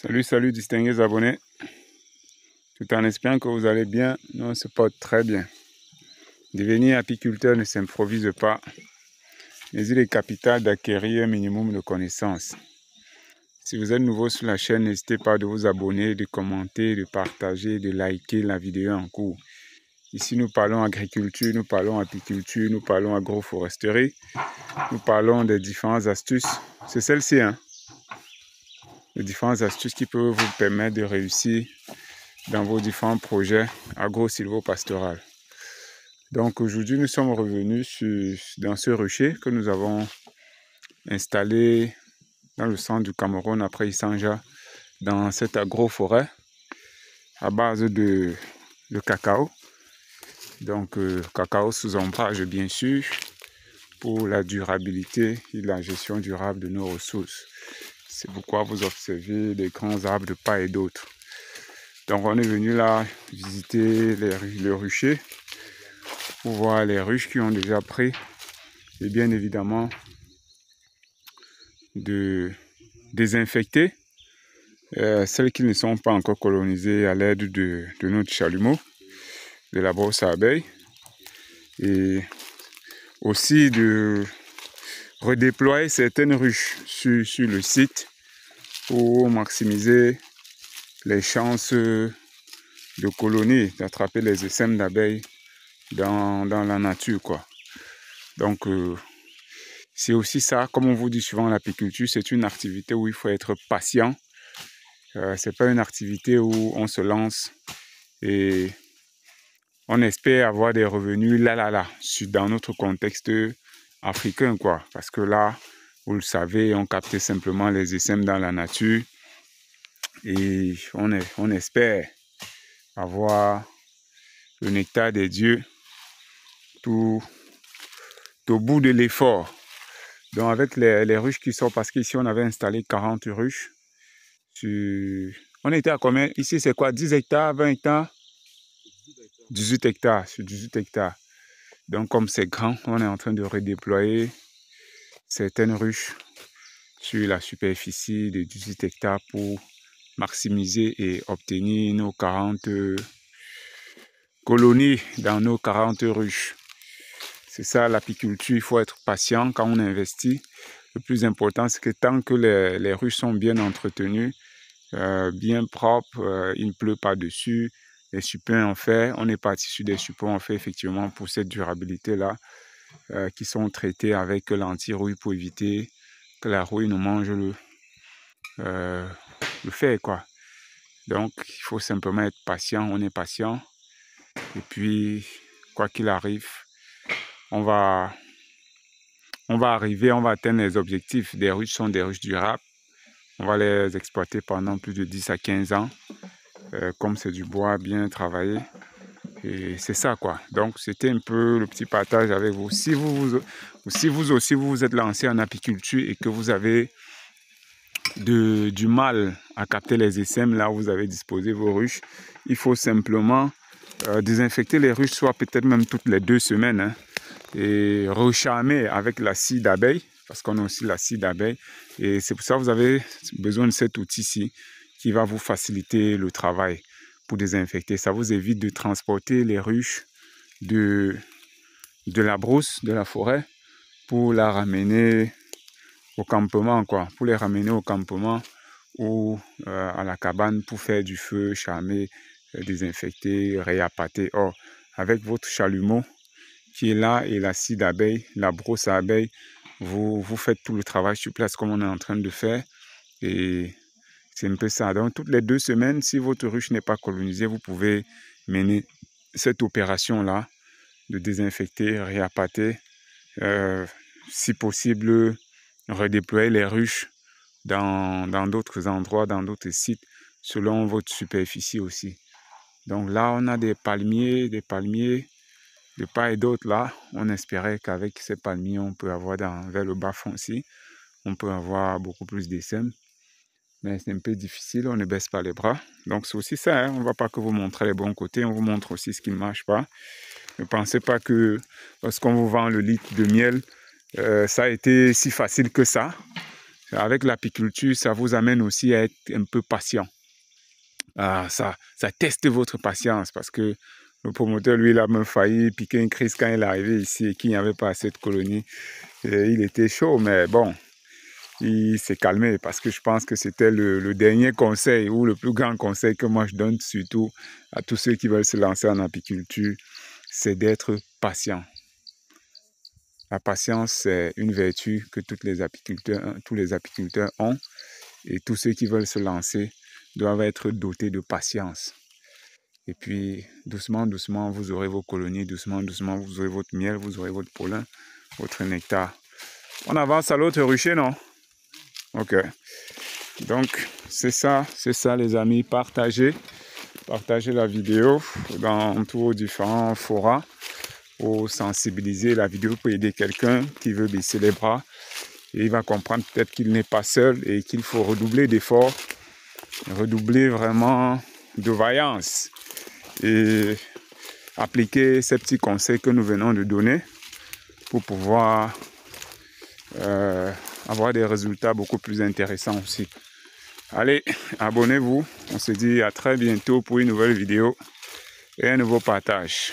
Salut distingués abonnés, tout en espérant que vous allez bien. Nous on se porte très bien. Devenir apiculteur ne s'improvise pas, mais il est capital d'acquérir un minimum de connaissances. Si vous êtes nouveau sur la chaîne, n'hésitez pas de vous abonner, de commenter, de partager, de liker la vidéo en cours. Ici nous parlons agriculture, nous parlons apiculture, nous parlons agroforesterie, nous parlons des différentes astuces. C'est celle-ci, hein? Les différentes astuces qui peuvent vous permettre de réussir dans vos différents projets agro-silvo-pastoraux. Donc aujourd'hui, nous sommes revenus dans ce rucher que nous avons installé dans le centre du Cameroun après Issanja, dans cette agro-forêt à base de cacao. Donc cacao sous ombrage bien sûr, pour la durabilité et la gestion durable de nos ressources. C'est pourquoi vous observez des grands arbres de part et d'autre. Donc on est venu là visiter le rucher pour voir les ruches qui ont déjà pris et bien évidemment de désinfecter celles qui ne sont pas encore colonisées à l'aide de notre chalumeau, de la brosse à abeilles, et aussi de redéployer certaines ruches sur le site pour maximiser les chances de colonies, d'attraper les essaims d'abeilles dans la nature, quoi. Donc c'est aussi ça, comme on vous dit souvent, l'apiculture, c'est une activité où il faut être patient. C'est pas une activité où on se lance et on espère avoir des revenus dans notre contexte africain, quoi. Parce que là, vous le savez, on capte simplement les essaims dans la nature et on espère avoir le nectar des dieux tout au bout de l'effort. Donc avec les ruches qui sont, parce qu'ici on avait installé 40 ruches. On était à combien? Ici c'est quoi? 10 hectares, 20 hectares? 18 hectares, sur 18 hectares. Donc comme c'est grand, on est en train de redéployer certaines ruches sur la superficie de 18 hectares pour maximiser et obtenir nos 40 colonies dans nos 40 ruches. C'est ça l'apiculture, il faut être patient quand on investit. Le plus important, c'est que tant que les ruches sont bien entretenues, bien propres, il ne pleut pas dessus, les supins en fer, on est parti sur des supins en fer effectivement pour cette durabilité-là, qui sont traités avec l'anti-rouille pour éviter que la rouille nous mange le fer, quoi. Donc, il faut simplement être patient, on est patient. Et puis, quoi qu'il arrive, on va arriver, on va atteindre les objectifs. Des ruches sont des ruches durables. On va les exploiter pendant plus de 10 à 15 ans. Comme c'est du bois bien travaillé. Et c'est ça, quoi. Donc, c'était un peu le petit partage avec vous. Si vous aussi vous êtes lancé en apiculture et que vous avez du mal à capter les essaims, là où vous avez disposé vos ruches, il faut simplement désinfecter les ruches, soit peut-être même toutes les 2 semaines, hein, et recharmer avec la scie d'abeille, parce qu'on a aussi la scie d'abeille. Et c'est pour ça que vous avez besoin de cet outil-ci qui va vous faciliter le travail pour désinfecter. Ça vous évite de transporter les ruches de la brousse, de la forêt, pour la ramener au campement, quoi. Pour les ramener au campement ou à la cabane pour faire du feu, charmer, désinfecter, réappâter. Or, avec votre chalumeau qui est là et la scie d'abeille, la brosse à abeille, vous faites tout le travail sur place comme on est en train de faire. Et c'est un peu ça. Donc, toutes les 2 semaines, si votre ruche n'est pas colonisée, vous pouvez mener cette opération-là de désinfecter, réappâter, si possible, redéployer les ruches dans d'autres endroits, dans d'autres sites, selon votre superficie aussi. Donc là, on a des palmiers de part et d'autre là. On espérait qu'avec ces palmiers, on peut avoir vers le bas fond aussi, on peut avoir beaucoup plus d'essaims. Mais c'est un peu difficile, on ne baisse pas les bras. Donc c'est aussi ça, hein? On ne va pas que vous montrer les bons côtés, on vous montre aussi ce qui ne marche pas. Ne pensez pas que parce qu'on vous vend le litre de miel, ça a été si facile que ça. avec l'apiculture, ça vous amène aussi à être un peu patient. Ça teste votre patience parce que le promoteur, lui, il a même failli piquer une crise quand il est arrivé ici et qu'il n'y avait pas assez de colonies. Et il était chaud, mais bon, il s'est calmé parce que je pense que c'était le dernier conseil ou le plus grand conseil que moi je donne surtout à tous ceux qui veulent se lancer en apiculture, c'est d'être patient. La patience, c'est une vertu que tous les apiculteurs ont et tous ceux qui veulent se lancer doivent être dotés de patience. Et puis, doucement, doucement, vous aurez vos colonies, doucement, doucement, vous aurez votre miel, vous aurez votre pollen, votre nectar. On avance à l'autre rucher, non? Ok. Donc, c'est ça les amis, partagez la vidéo dans tous vos différents forums pour sensibiliser. La vidéo peut aider quelqu'un qui veut baisser les bras et il va comprendre peut-être qu'il n'est pas seul et qu'il faut redoubler d'efforts, redoubler vraiment de vaillance et appliquer ces petits conseils que nous venons de donner pour pouvoir avoir des résultats beaucoup plus intéressants aussi. Allez, abonnez-vous. On se dit à très bientôt pour une nouvelle vidéo et un nouveau partage.